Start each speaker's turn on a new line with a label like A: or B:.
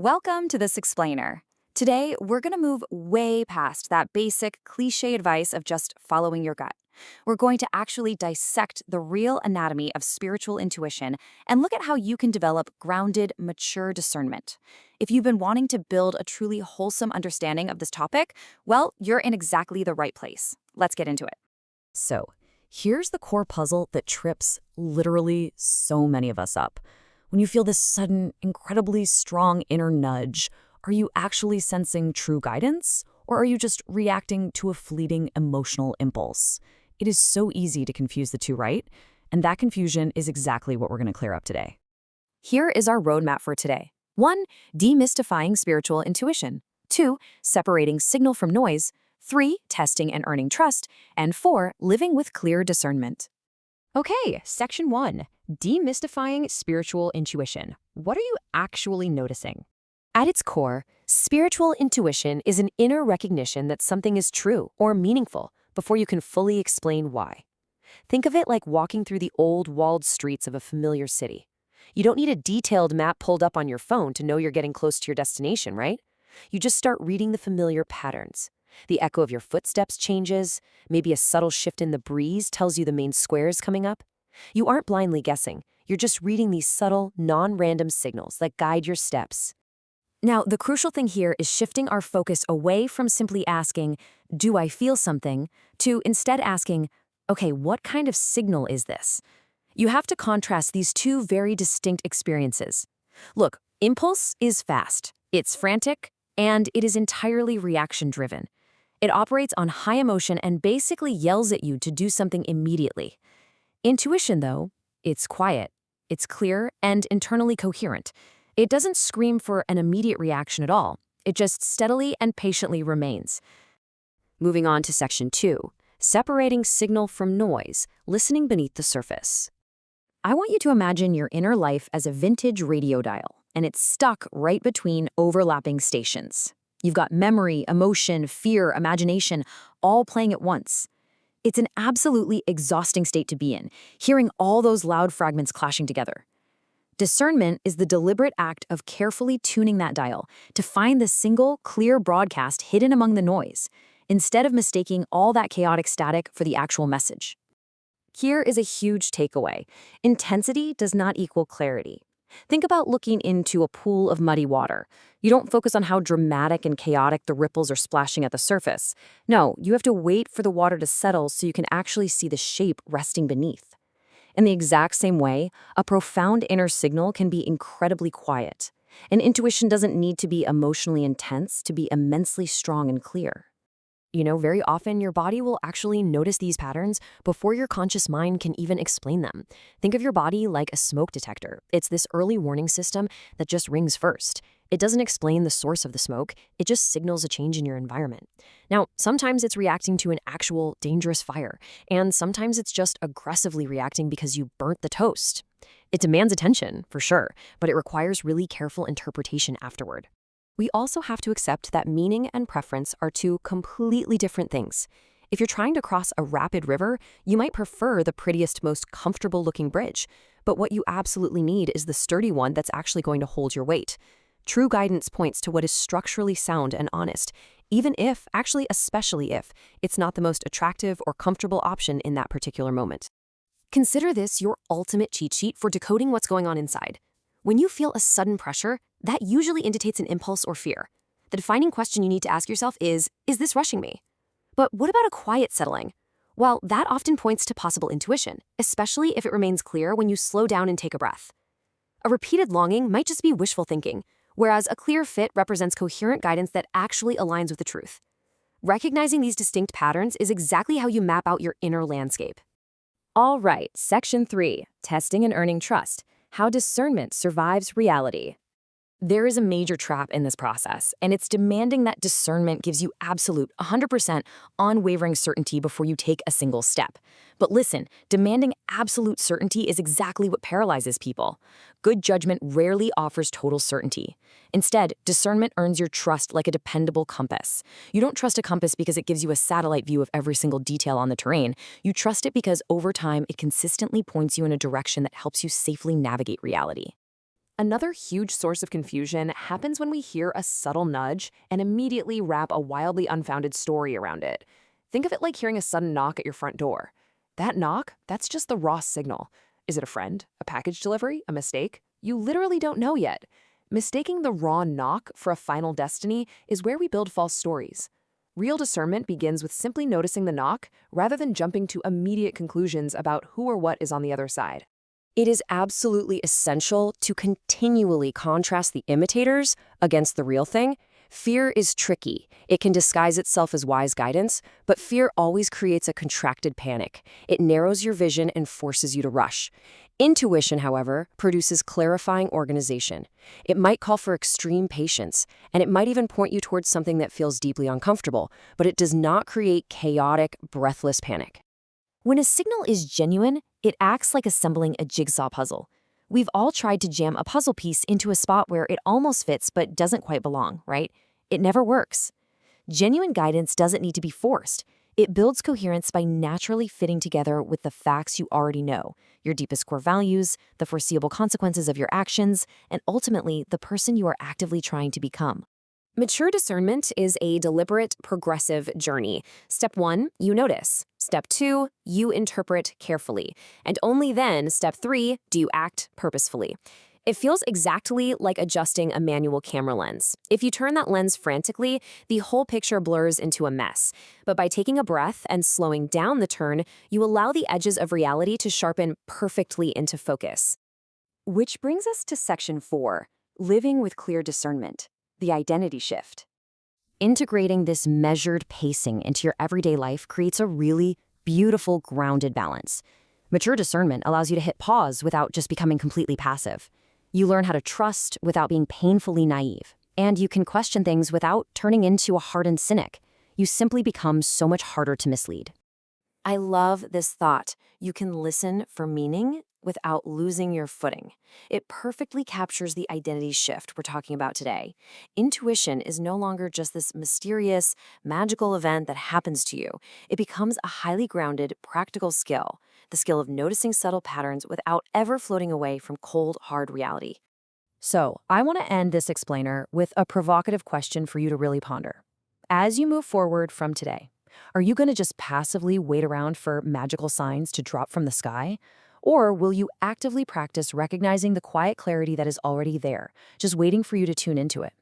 A: Welcome to This Explainer. Today, we're going to move way past that basic cliche advice of just following your gut. We're going to actually dissect the real anatomy of spiritual intuition and look at how you can develop grounded, mature discernment. If you've been wanting to build a truly wholesome understanding of this topic, well, you're in exactly the right place. Let's get into it.
B: So, here's the core puzzle that trips literally so many of us up. When you feel this sudden, incredibly strong inner nudge, are you actually sensing true guidance? Or are you just reacting to a fleeting emotional impulse? It is so easy to confuse the two, right? And that confusion is exactly what we're going to clear up today.
A: Here is our roadmap for today. 1. Demystifying spiritual intuition. 2. Separating signal from noise. 3. Testing and earning trust. And 4. Living with clear discernment.
C: Okay, section 1, demystifying spiritual intuition. What are you actually noticing?
D: At its core, spiritual intuition is an inner recognition that something is true or meaningful before you can fully explain why. Think of it like walking through the old walled streets of a familiar city. You don't need a detailed map pulled up on your phone to know you're getting close to your destination, right? You just start reading the familiar patterns. The echo of your footsteps changes, maybe a subtle shift in the breeze tells you the main square is coming up. You aren't blindly guessing, you're just reading these subtle, non-random signals that guide your steps.
A: Now, the crucial thing here is shifting our focus away from simply asking, do I feel something, to instead asking, okay, what kind of signal is this? You have to contrast these two very distinct experiences. Look, impulse is fast, it's frantic, and it is entirely reaction-driven. It operates on high emotion and basically yells at you to do something immediately. Intuition, though, it's quiet, it's clear, and internally coherent. It doesn't scream for an immediate reaction at all. It just steadily and patiently remains.
C: Moving on to section 2, separating signal from noise, listening beneath the surface.
A: I want you to imagine your inner life as a vintage radio dial, and it's stuck right between overlapping stations. You've got memory, emotion, fear, imagination, all playing at once. It's an absolutely exhausting state to be in, hearing all those loud fragments clashing together. Discernment is the deliberate act of carefully tuning that dial to find the single, clear broadcast hidden among the noise, instead of mistaking all that chaotic static for the actual message. Here is a huge takeaway. Intensity does not equal clarity. Think about looking into a pool of muddy water. You don't focus on how dramatic and chaotic the ripples are splashing at the surface. No, you have to wait for the water to settle so you can actually see the shape resting beneath. In the exact same way, a profound inner signal can be incredibly quiet. And intuition doesn't need to be emotionally intense to be immensely strong and clear.
D: Very often your body will actually notice these patterns before your conscious mind can even explain them. Think of your body like a smoke detector. It's this early warning system that just rings first. It doesn't explain the source of the smoke, it just signals a change in your environment. Now, sometimes it's reacting to an actual dangerous fire, and sometimes it's just aggressively reacting because you burnt the toast. It demands attention, for sure, but it requires really careful interpretation afterward. We also have to accept that meaning and preference are two completely different things. If you're trying to cross a rapid river, you might prefer the prettiest, most comfortable-looking bridge, but what you absolutely need is the sturdy one that's actually going to hold your weight. True guidance points to what is structurally sound and honest, even if, actually especially if, it's not the most attractive or comfortable option in that particular moment. Consider this your ultimate cheat sheet for decoding what's going on inside. When you feel a sudden pressure, that usually indicates an impulse or fear. The defining question you need to ask yourself is this rushing me? But what about a quiet settling? Well, that often points to possible intuition, especially if it remains clear when you slow down and take a breath. A repeated longing might just be wishful thinking, whereas a clear fit represents coherent guidance that actually aligns with the truth. Recognizing these distinct patterns is exactly how you map out your inner landscape.
C: All right, section 3, testing and earning trust, how discernment survives reality.
A: There is a major trap in this process, and it's demanding that discernment gives you absolute, 100% unwavering certainty before you take a single step. But listen, demanding absolute certainty is exactly what paralyzes people. Good judgment rarely offers total certainty. Instead, discernment earns your trust like a dependable compass. You don't trust a compass because it gives you a satellite view of every single detail on the terrain. You trust it because over time, it consistently points you in a direction that helps you safely navigate reality.
C: Another huge source of confusion happens when we hear a subtle nudge and immediately wrap a wildly unfounded story around it. Think of it like hearing a sudden knock at your front door. That knock, that's just the raw signal. Is it a friend, a package delivery, a mistake? You literally don't know yet. Mistaking the raw knock for a final destiny is where we build false stories. Real discernment begins with simply noticing the knock rather than jumping to immediate conclusions about who or what is on the other side.
D: It is absolutely essential to continually contrast the imitators against the real thing. Fear is tricky. It can disguise itself as wise guidance, but fear always creates a contracted panic. It narrows your vision and forces you to rush. Intuition, however, produces clarifying organization. It might call for extreme patience, and it might even point you towards something that feels deeply uncomfortable, but it does not create chaotic, breathless panic.
A: When a signal is genuine, it acts like assembling a jigsaw puzzle. We've all tried to jam a puzzle piece into a spot where it almost fits but doesn't quite belong, right? It never works. Genuine guidance doesn't need to be forced. It builds coherence by naturally fitting together with the facts you already know, your deepest core values, the foreseeable consequences of your actions, and ultimately the person you are actively trying to become.
C: Mature discernment is a deliberate, progressive journey. Step 1, you notice. Step 2, you interpret carefully. And only then, step 3, do you act purposefully. It feels exactly like adjusting a manual camera lens. If you turn that lens frantically, the whole picture blurs into a mess. But by taking a breath and slowing down the turn, you allow the edges of reality to sharpen perfectly into focus.
A: Which brings us to section 4, living with clear discernment, the identity shift.
D: Integrating this measured pacing into your everyday life creates a really beautiful, grounded balance. Mature discernment allows you to hit pause without just becoming completely passive. You learn how to trust without being painfully naive. And you can question things without turning into a hardened cynic. You simply become so much harder to mislead.
A: I love this thought. You can listen for meaning without losing your footing. It perfectly captures the identity shift we're talking about today. Intuition is no longer just this mysterious, magical event that happens to you. It becomes a highly grounded, practical skill, the skill of noticing subtle patterns without ever floating away from cold, hard reality.
B: So, I want to end this explainer with a provocative question for you to really ponder. As you move forward from today, are you going to just passively wait around for magical signs to drop from the sky? Or will you actively practice recognizing the quiet clarity that is already there, just waiting for you to tune into it?